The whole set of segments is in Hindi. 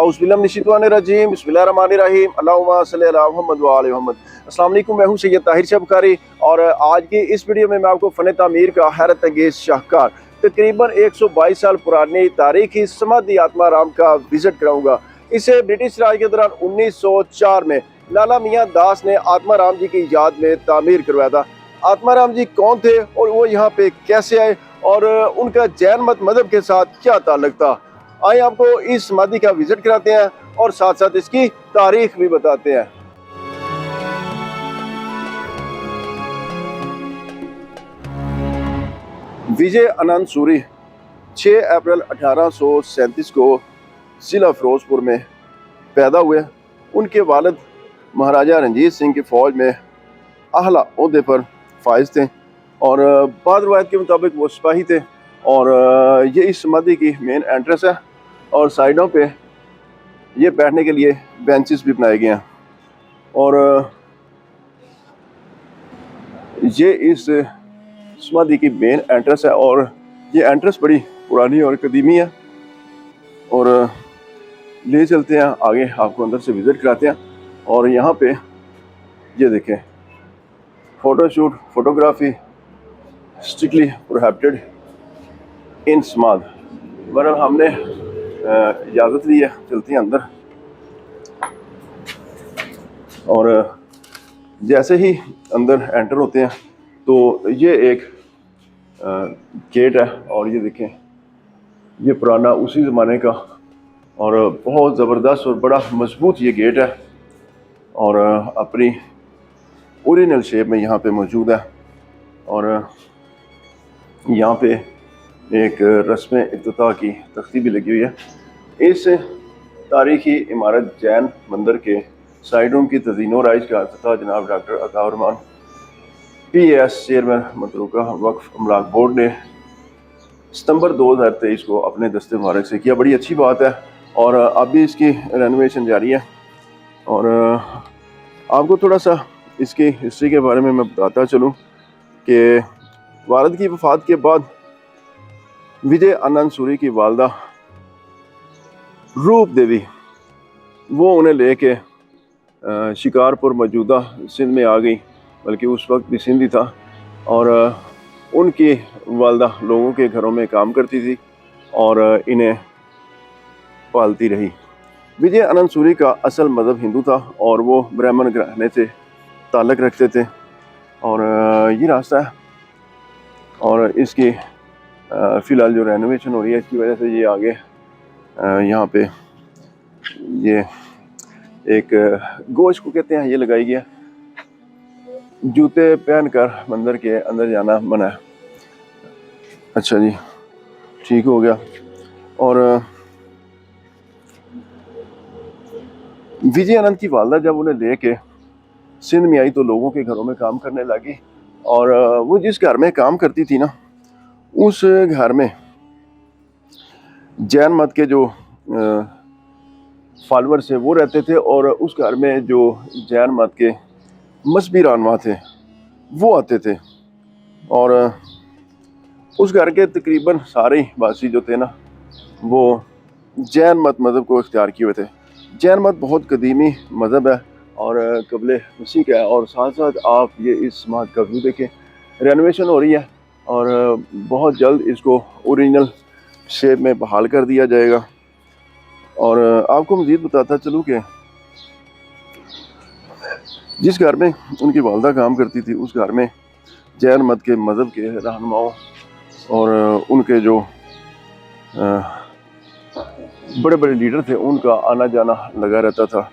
औज़ुबिल्लाहिमिनश्शैतानिर्रजीम बिस्मिल्लाहिर्रहमानिर्रहीम अल्लाहुम्मा सल्लि अला मुहम्मद व आले मुहम्मद। अस्सलाम वालेकुम, मैं हूँ सैयद ताहिर शाह बुखारी और आज की इस वीडियो में मैं आपको फ़न तामीर का हैरत अंगेज़ शाहकार तकरीबन 122 साल पुरानी तारीखी समाधि आत्माराम का विज़िट कराऊंगा। इसे ब्रिटिश राज के दौरान 1904 में लाला मियाँ दास ने आत्माराम जी की याद में तामीर करवाया था। आत्माराम जी कौन थे और वो यहाँ पे कैसे आए और उनका जैन मत मज़हब के साथ क्या ताल्लुक था, आइए आपको इस समाधि का विजिट कराते हैं और साथ साथ इसकी तारीख भी बताते हैं। विजय आनंद सूरी 6 अप्रैल 1837 को जिला फिरोजपुर में पैदा हुए। उनके वालिद महाराजा रंजीत सिंह की फ़ौज में आला ओहदे पर फाइज थे और बाद रवायत के मुताबिक वो सिपाही थे। और ये इस समाधि की मेन एंट्रेंस है और साइडों पे ये बैठने के लिए बेंचेस भी बनाए गए हैं। और ये इस समाधि की मेन एंट्रेंस है और ये एंट्रेंस बड़ी पुरानी और कदीमी है। और ले चलते हैं आगे, आपको अंदर से विज़िट कराते हैं। और यहाँ पे ये देखें, photoshoot photography strictly prohibited in समाध। बहरहाल हमने इजाज़त ली है, चलते हैं अंदर। और जैसे ही अंदर एंटर होते हैं तो ये एक गेट है और ये देखें, ये पुराना उसी ज़माने का और बहुत ज़बरदस्त और बड़ा मजबूत ये गेट है और अपनी ओरिजिनल शेप में यहाँ पे मौजूद है। और यहाँ पे एक रस्म इफ्तिताह की तख्ती भी लगी हुई है। इस तारीखी इमारत जैन मंदिर के साइड रूम की तज़ीन व राइज का इफ्तिताह जनाब doctor Ataur Rahman PAS chairman मतरूका वक्फ अमलाक बोर्ड ने सितंबर 2023 को अपने दस्ते मुबारक से किया। बड़ी अच्छी बात है और अभी इसकी रेनोवेशन जारी है। और आपको थोड़ा सा इसकी हिस्ट्री के बारे में मैं बताता चलूँ कि वालिद की वफ़ात के बाद विजय आनंद सूरी की वालदा रूप देवी वो उन्हें लेके शिकारपुर मौजूदा सिंध में आ गई, बल्कि उस वक्त भी सिंध ही था। और उनकी वालदा लोगों के घरों में काम करती थी और इन्हें पालती रही। विजय आनंद सूरी का असल मज़हब हिंदू था और वो ब्राह्मण घराने से ताल्लुक़ रखते थे। और ये रास्ता है और इसकी फ़िलहाल जो रेनोवेशन हो रही है इसकी वजह से ये आगे यहाँ पे ये एक गोश्त को कहते हैं, ये लगाई गया। जूते पहनकर मंदिर के अंदर जाना मना है। अच्छा जी, ठीक हो गया। और विजय आनंद की वालदा जब उन्हें लेके सिंध में आई तो लोगों के घरों में काम करने लगी। और वो जिस घर में काम करती थी ना, उस घर में जैन मत के जो फॉलोअर्स थे वो रहते थे और उस घर में जो जैन मत के मजहबी रहनुमा थे वो आते थे। और उस घर के तकरीबन सारे वासी जो थे ना वो जैन मत मज़हब को इख्तियार किए हुए थे। जैन मत बहुत कदीमी मज़हब है और क़ब्ल मसीह का है। और साथ साथ आप ये इस समाध का व्यू देखें, रेनोवेशन हो रही है और बहुत जल्द इसको ओरिजिनल शेप में बहाल कर दिया जाएगा। और आपको मज़ीद बताता चलूँ कि जिस घर में उनकी वालदा काम करती थी उस घर में जैन मत के मज़हब के रहनुमाओं और उनके जो बड़े बड़े लीडर थे उनका आना जाना लगा रहता था।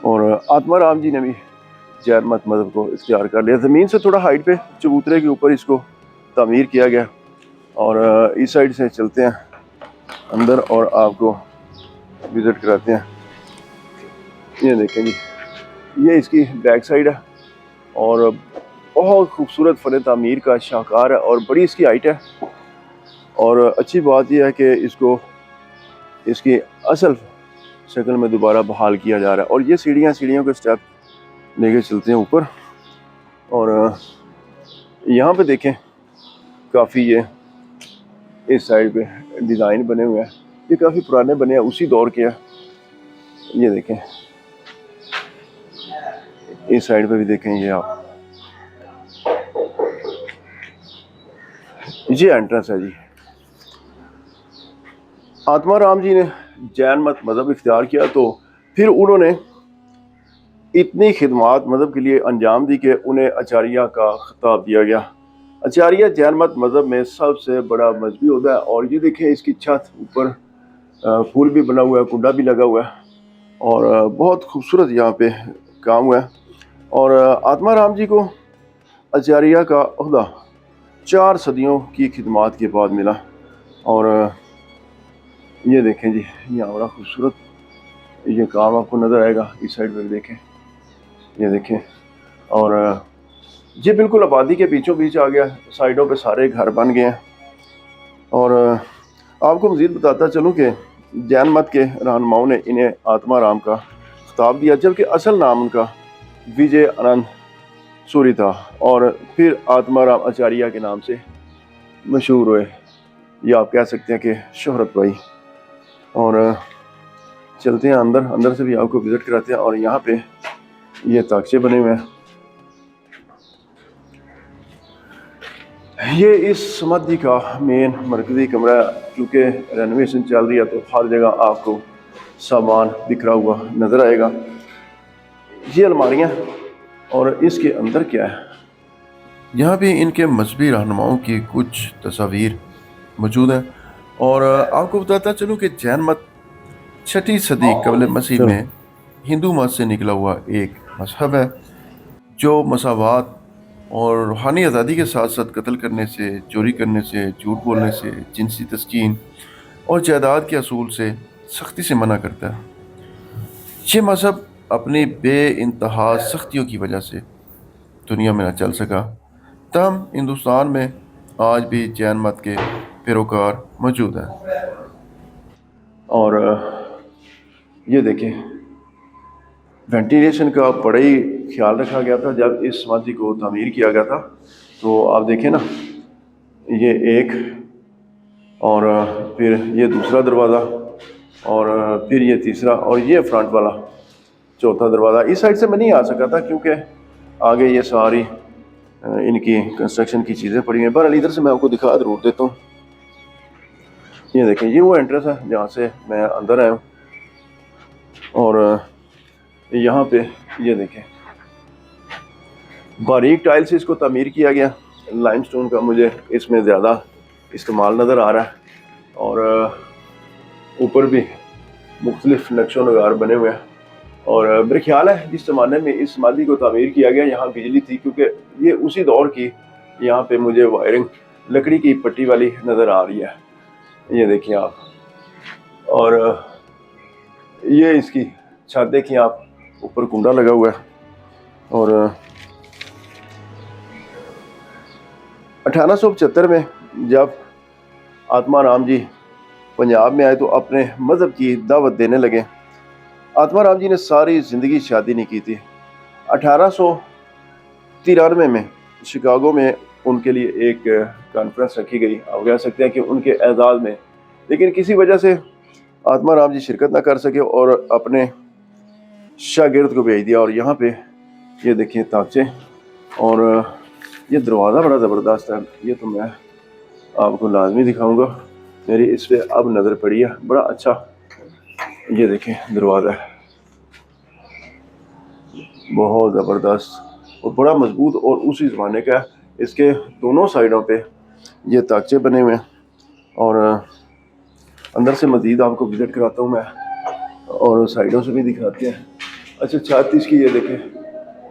और आत्माराम जी ने भी जैन मत मज़हब को इख्तियार कर लिया। ज़मीन से थोड़ा हाइट पे चबूतरे के ऊपर इसको तामीर किया गया। और इस साइड से चलते हैं अंदर और आपको विज़िट कराते हैं। ये देखें जी, ये इसकी बैक साइड है और बहुत खूबसूरत फ़न तामीर का शाहकार है और बड़ी इसकी हाइट है। और अच्छी बात यह है कि इसको इसकी असल शक्ल में दोबारा बहाल किया जा रहा है। और ये सीढ़ियों के स्टेप लेके चलते हैं ऊपर। और यहाँ पे देखें काफ़ी ये इस साइड पे डिज़ाइन बने हुए हैं, ये काफ़ी पुराने बने हैं, उसी दौर के हैं। ये देखें, इस साइड पे भी देखें, ये आप, ये एंट्रेंस है जी। आत्मा राम जी ने जैन मत मज़हब इख्तियार किया तो फिर उन्होंने इतनी खिदमात मज़हब के लिए अंजाम दी कि उन्हें आचार्य का खिताब दिया गया। आचार्य जैन मत मज़हब में सबसे बड़ा मजहबी होता है। और ये देखें, इसकी छत ऊपर फूल भी बना हुआ है, कुंडा भी लगा हुआ है और बहुत खूबसूरत यहाँ पे काम हुआ है। और आत्मा राम जी को आचार्य का ओहदा 4 सदियों की खिदमात के बाद मिला। और ये देखें जी, यहाँ बड़ा खूबसूरत ये काम आपको नज़र आएगा। इस साइड पे भी देखें, ये देखें, और ये बिल्कुल आबादी के बीचों बीच आ गया, साइडों पे सारे घर बन गए हैं। और आपको मज़ीद बताता चलूँ कि जैन मत के रहनुमाओं ने इन्हें आत्मा राम का खिताब दिया, जबकि असल नाम उनका विजय आनंद सूरी था और फिर आत्मा राम आचार्य के नाम से मशहूर हुए, या आप कह सकते हैं कि शोहरत पाई। और चलते हैं अंदर, अंदर से भी आपको विज़िट कराते हैं। और यहाँ पे ये ताकचे बने हुए हैं। ये इस समाधि का मेन मरकज़ी कमरा है, क्योंकि रेनोवेशन चल रही है तो हर जगह आपको सामान बिखरा हुआ नज़र आएगा। ये अलमारियाँ, और इसके अंदर क्या है, यहाँ भी इनके मजहबी रहनुमाओं की कुछ तस्वीर मौजूद हैं। और आपको बताता चलूँ कि जैन मत 6वीं सदी कबल मसीह में हिंदू मत से निकला हुआ एक मजहब है, जो मसावात और रूहानी आज़ादी के साथ साथ कत्ल करने से, चोरी करने से, झूठ बोलने से, जिनसी तस्कीन और जायदाद के असूल से सख्ती से मना करता है। ये मज़हब अपनी बेइंतहा सख्तियों की वजह से दुनिया में न चल सका, तब हिंदुस्तान में आज भी जैन मत के पैरोकार मौजूद हैं। और ये देखें, वेंटिलेशन का बड़ा ही ख्याल रखा गया था जब इस समाधि को तामीर किया गया था। तो आप देखें ना, ये एक, और फिर ये दूसरा दरवाज़ा, और फिर ये तीसरा, और ये फ्रंट वाला चौथा दरवाज़ा। इस साइड से मैं नहीं आ सका था क्योंकि आगे ये सारी इनकी कंस्ट्रक्शन की चीज़ें पड़ी हैं। बहरहाल इधर से मैं आपको दिखा जरूर देता हूँ। ये देखें, ये वो एंट्रेंस है जहाँ से मैं अंदर आया हूँ। और यहाँ पे ये देखें, बारीक टाइल से इसको तामीर किया गया। लाइमस्टोन का मुझे इसमें ज़्यादा इस्तेमाल नज़र आ रहा है। और ऊपर भी मुख्तलिफ नक्शो नगार बने हुए हैं। और मेरे ख्याल है जिस ज़माने में इस समाधि को तामीर किया गया, यहाँ बिजली थी, क्योंकि ये उसी दौर की, यहाँ पे मुझे वायरिंग लकड़ी की पट्टी वाली नज़र आ रही है। ये देखिए आप, और ये इसकी छत देखिए आप, ऊपर कुंडा लगा हुआ है। और 1875 में जब आत्मा राम जी पंजाब में आए तो अपने मज़हब की दावत देने लगे। आत्मा राम जी ने सारी ज़िंदगी शादी नहीं की थी। 1893 में शिकागो में उनके लिए एक कॉन्फ्रेंस रखी गई, आप कह सकते हैं कि उनके एजाज़ में, लेकिन किसी वजह से आत्मा राम जी शिरकत ना कर सके और अपने शागिर्द को भेज दिया। और यहाँ पे ये देखिए ताकचे, और ये दरवाज़ा बड़ा ज़बरदस्त है। ये तो मैं आपको लाजमी दिखाऊंगा, मेरी इस पर अब नज़र पड़ी है, बड़ा अच्छा। ये देखें दरवाज़ा है, बहुत ज़बरदस्त और बड़ा मजबूत और उसी ज़माने का है। इसके दोनों साइडों पे ये ताकचे बने हुए हैं। और अंदर से मज़ीद आपको विज़िट कराता हूँ मैं, और साइडों से भी दिखाते हैं। अच्छा, छत इसकी ये देखें,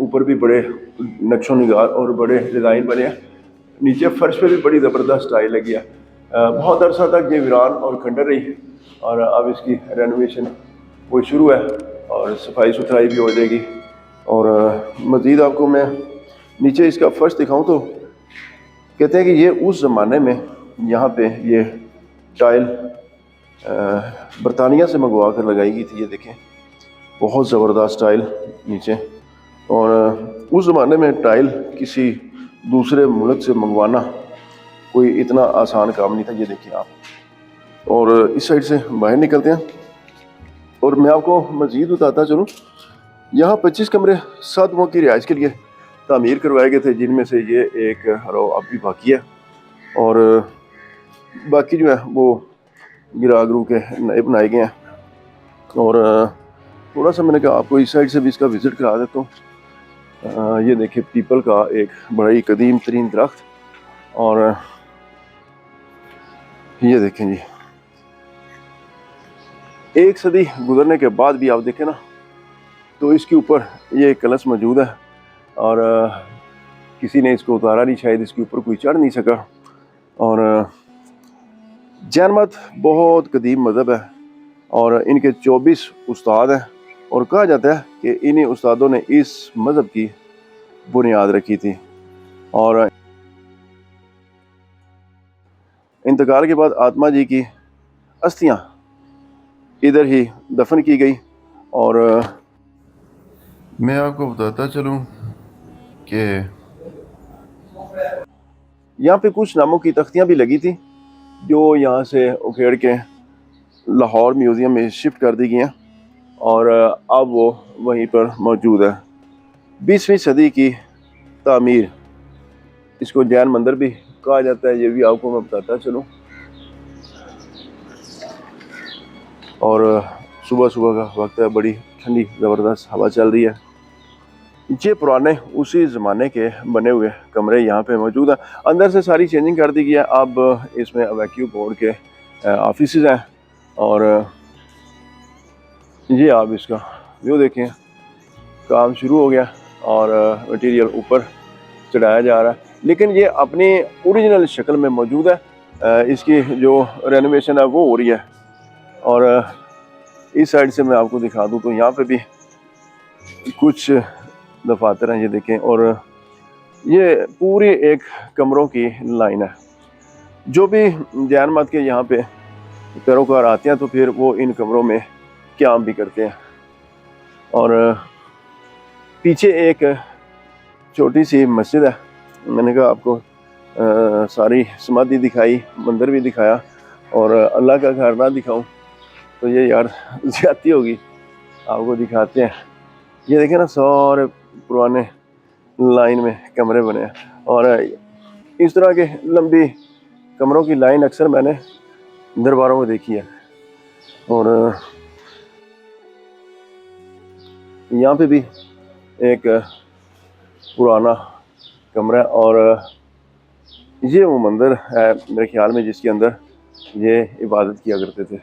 ऊपर भी बड़े नक्शो निगार और बड़े डिज़ाइन बने हैं। नीचे फर्श पे भी बड़ी ज़बरदस्त टाइल लगी है। बहुत अरसा तक ये वीरान और खंडर रही, और अब इसकी रेनोवेशन वो शुरू है और सफाई सुथराई भी हो जाएगी। और मज़ीद आपको मैं नीचे इसका फर्श दिखाऊं तो कहते हैं कि ये उस ज़माने में यहाँ पे ये टाइल बरतानिया से मंगवा कर लगाई गई थी। ये देखें, बहुत ज़बरदस्त टाइल नीचे। और उस ज़माने में टाइल किसी दूसरे मुल्क से मंगवाना कोई इतना आसान काम नहीं था। ये देखिए आप, और इस साइड से बाहर निकलते हैं और मैं आपको मज़ीद बताता चलूँ, यहाँ 25 कमरे 7 लोगों की रिहाइश के लिए तामीर करवाए गए थे, जिनमें से ये एक रो अब भी बाकी है, और बाकी जो है वो गिरा गरू के नए बनाए गए हैं। और थोड़ा सा मैंने कहा आपको इस साइड से भी इसका विज़िट करा देता हूँ। ये देखिए पीपल का एक बड़ा ही कदीम तरीन दरख्त, और ये देखें जी, 1 सदी गुजरने के बाद भी आप देखें ना, तो इसके ऊपर ये कलश मौजूद है, और किसी ने इसको उतारा नहीं, शायद इसके ऊपर कोई चढ़ नहीं सका। और जैन मत बहुत कदीम मज़हब है, और इनके 24 उस्ताद हैं, और कहा जाता है कि इन्हीं उस्तादों ने इस मज़हब की बुनियाद रखी थी। और इंतकाल के बाद आत्मा जी की अस्थियाँ इधर ही दफन की गई। और मैं आपको बताता चलूँ कि यहाँ पे कुछ नामों की तख्तियाँ भी लगी थी, जो यहाँ से उखेड़ के लाहौर म्यूज़ियम में शिफ्ट कर दी गई हैं, और अब वो वहीं पर मौजूद है। 20वीं सदी की तामीर, इसको जैन मंदिर भी कहा जाता है, ये भी आपको मैं बताता चलूँ। और सुबह सुबह का वक्त है, बड़ी ठंडी ज़बरदस्त हवा चल रही है। ये पुराने उसी ज़माने के बने हुए कमरे यहाँ पे मौजूद हैं। अंदर से सारी चेंजिंग कर दी गई है। अब इसमें वैक्यूम बोर्ड के ऑफिस हैं, और ये आप इसका व्यू देखें, काम शुरू हो गया और मटेरियल ऊपर चढ़ाया जा रहा है, लेकिन ये अपनी ओरिजिनल शक्ल में मौजूद है। इसकी जो रेनोवेशन है वो हो रही है। और इस साइड से मैं आपको दिखा दूं तो यहाँ पे भी कुछ दफातर हैं, ये देखें, और ये पूरी एक कमरों की लाइन है। जो भी जैन मत के यहाँ पे पैरोकार आते हैं तो फिर वो इन कमरों में क़याम भी करते हैं। और पीछे एक छोटी सी मस्जिद है। मैंने कहा आपको सारी समाधि दिखाई, मंदिर भी दिखाया, और अल्लाह का घर ना दिखाऊं तो ये यार ज़्यादती होगी। आपको दिखाते हैं, ये देखें ना, सारे पुराने लाइन में कमरे बने हैं, और इस तरह के लंबी कमरों की लाइन अक्सर मैंने दरबारों में देखी है। और यहाँ पे भी एक पुराना कमरा है, और ये वो मंदिर है मेरे ख्याल में जिसके अंदर ये इबादत किया करते थे।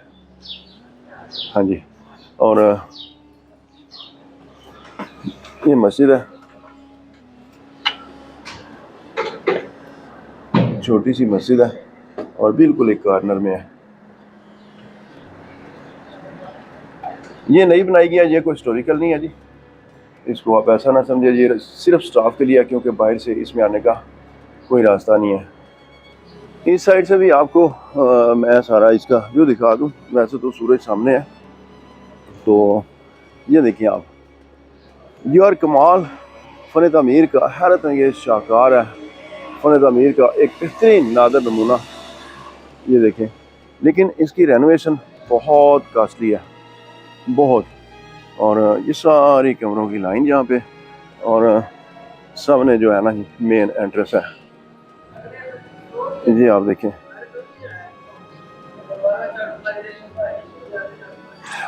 हाँ जी, और ये मस्जिद है, छोटी सी मस्जिद है, और बिल्कुल एक कॉर्नर में है। ये नई बनाई गई है, ये कोई हिस्टोरिकल नहीं है जी, इसको आप ऐसा ना समझिए, ये सिर्फ स्टाफ के लिए है, क्योंकि बाहर से इसमें आने का कोई रास्ता नहीं है। इस साइड से भी आपको मैं सारा इसका व्यू दिखा दूं। वैसे तो सूरज सामने है, तो ये देखिए आप, ये और कमाल फ़न तामीर का हैरत अंगेज़ शाहकार है। फ़न तामीर का एक बेहतरीन नादर नमूना, ये देखें। लेकिन इसकी रेनोवेशन बहुत कास्टली है, बहुत। और ये सारी कमरों की लाइन यहाँ पे, और सामने जो है ना मेन एंट्रेंस है, ये आप देखें।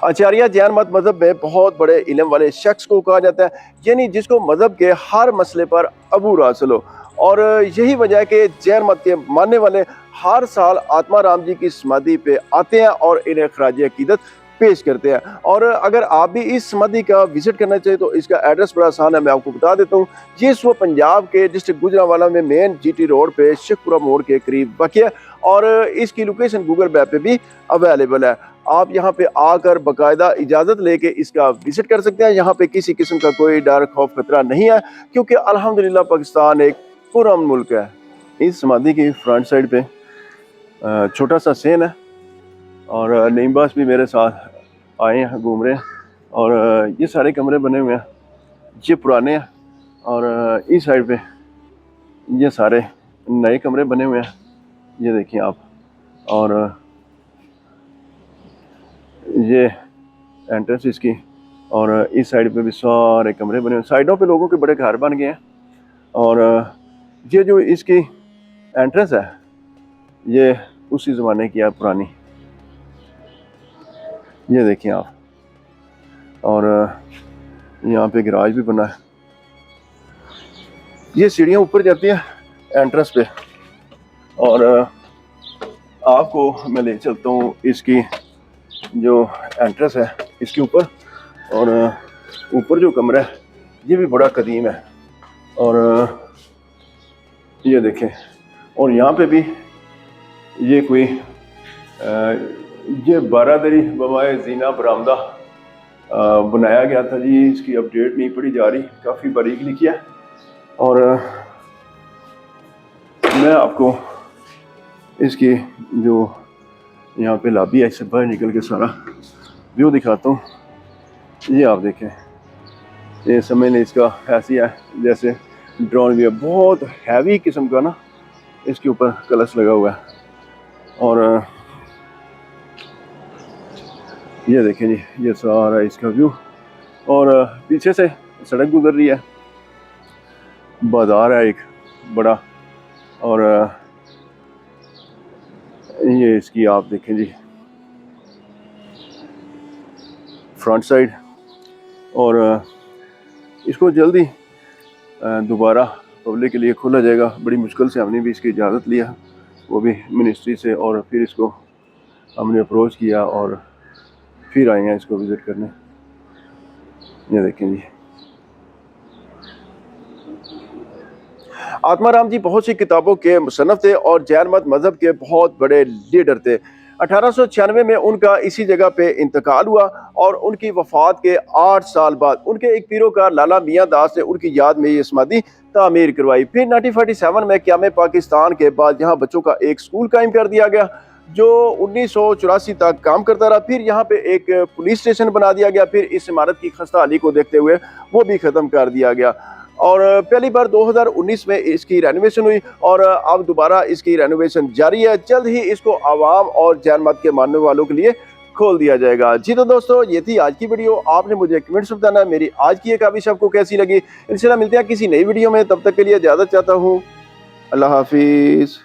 आचार्य जैन मत मज़हब में बहुत बड़े इल्म वाले शख्स को कहा जाता है, यानी जिसको मज़हब के हर मसले पर अबूर हासिल हो। और यही वजह है कि जैन मत के मानने वाले हर साल आत्मा राम जी की समाधि पे आते हैं और इन्हें खराज अकीदत पेश करते हैं। और अगर आप भी इस समाधि का विजिट करना चाहिए तो इसका एड्रेस बड़ा आसान है, मैं आपको बता देता हूँ। ये इस वक्त पंजाब के डिस्ट्रिक्ट गुजरांवाला में मेन GT रोड पे शेखपुरा मोड़ के करीब वाक़या है, और इसकी लोकेशन गूगल मैप पे भी अवेलेबल है। आप यहाँ पे आकर बाकायदा इजाज़त लेके इसका विजिट कर सकते हैं। यहाँ पे किसी किस्म का कोई डर खौफ खतरा नहीं है, क्योंकि अल्हम्दुलिल्लाह पाकिस्तान एक पुरअमन मुल्क है। इस समाधि की फ्रंट साइड पे छोटा सा सेन है, और नईमबास भी मेरे साथ आए हैं, घूम रहे हैं। और ये सारे कमरे बने हुए हैं, ये पुराने हैं, और इस साइड पे ये सारे नए कमरे बने हुए हैं। ये देखिए आप। और ये एंट्रेंस इसकी, और इस साइड पे भी सारे कमरे बने हुए, साइडों पे लोगों के बड़े घर बन गए हैं। और ये जो इसकी एंट्रेंस है ये उसी ज़माने की है, पुरानी। ये देखिए आप। और यहाँ पे गैराज भी बना है। ये सीढ़ियाँ ऊपर जाती हैं एंट्रेंस पे, और आपको मैं ले चलता हूँ इसकी जो एंट्रेंस है इसके ऊपर। और ऊपर जो कमरा है ये भी बड़ा कदीम है। और ये देखें, और यहाँ पे भी ये कोई ये बारादरी बवाए जीना बरामदा बनाया गया था जी। इसकी अपडेट नहीं पड़ी जा रही, काफ़ी बारीक लिखी है। और मैं आपको इसकी जो यहाँ पे लॉबी है इससे बाहर निकल के सारा व्यू दिखाता हूँ। ये आप देखें, ये समझ लें इसका ऐसी है जैसे ड्रोन भी है, बहुत हैवी किस्म का ना इसके ऊपर कलश लगा हुआ है। और ये देखें जी, ये सारा इसका व्यू। और पीछे से सड़क गुजर रही है, बाजार है एक बड़ा। और ये इसकी आप देखें जी फ्रंट साइड। और इसको जल्दी दोबारा पब्लिक के लिए खोला जाएगा। बड़ी मुश्किल से हमने भी इसकी इजाज़त लिया, वो भी मिनिस्ट्री से, और फिर इसको हमने अप्रोच किया और फिर आए हैं इसको विज़िट करने। ये देखें जी। आत्माराम जी बहुत सी किताबों के मुसन्नफ़ थे और जैन मत मज़हब के बहुत बड़े लीडर थे। 1896 में उनका इसी जगह पे इंतकाल हुआ और उनकी वफ़ात के 8 साल बाद उनके एक पीरोकार लाला मियाँ दास ने उनकी याद में ये समाधि तामीर करवाई। फिर 1947 में क़याम पाकिस्तान के बाद यहाँ बच्चों का एक स्कूल कायम कर दिया गया जो 1984 तक काम करता रहा। फिर यहाँ पे एक पुलिस स्टेशन बना दिया गया। फिर इस इमारत की खस्ता हाली को देखते हुए वो भी ख़त्म कर दिया गया। और पहली बार 2019 में इसकी रेनोवेशन हुई और अब दोबारा इसकी रेनोवेशन जारी है। जल्द ही इसको आवाम और जैन मत के मानने वालों के लिए खोल दिया जाएगा। जी तो दोस्तों, ये थी आज की वीडियो। आपने मुझे कमेंट्स में बताना मेरी आज की ये काविश आपको कैसी लगी। इंशाल्लाह मिलते हैं किसी नई वीडियो में, तब तक के लिए इजाज़त चाहता हूँ। अल्लाह हाफिज़।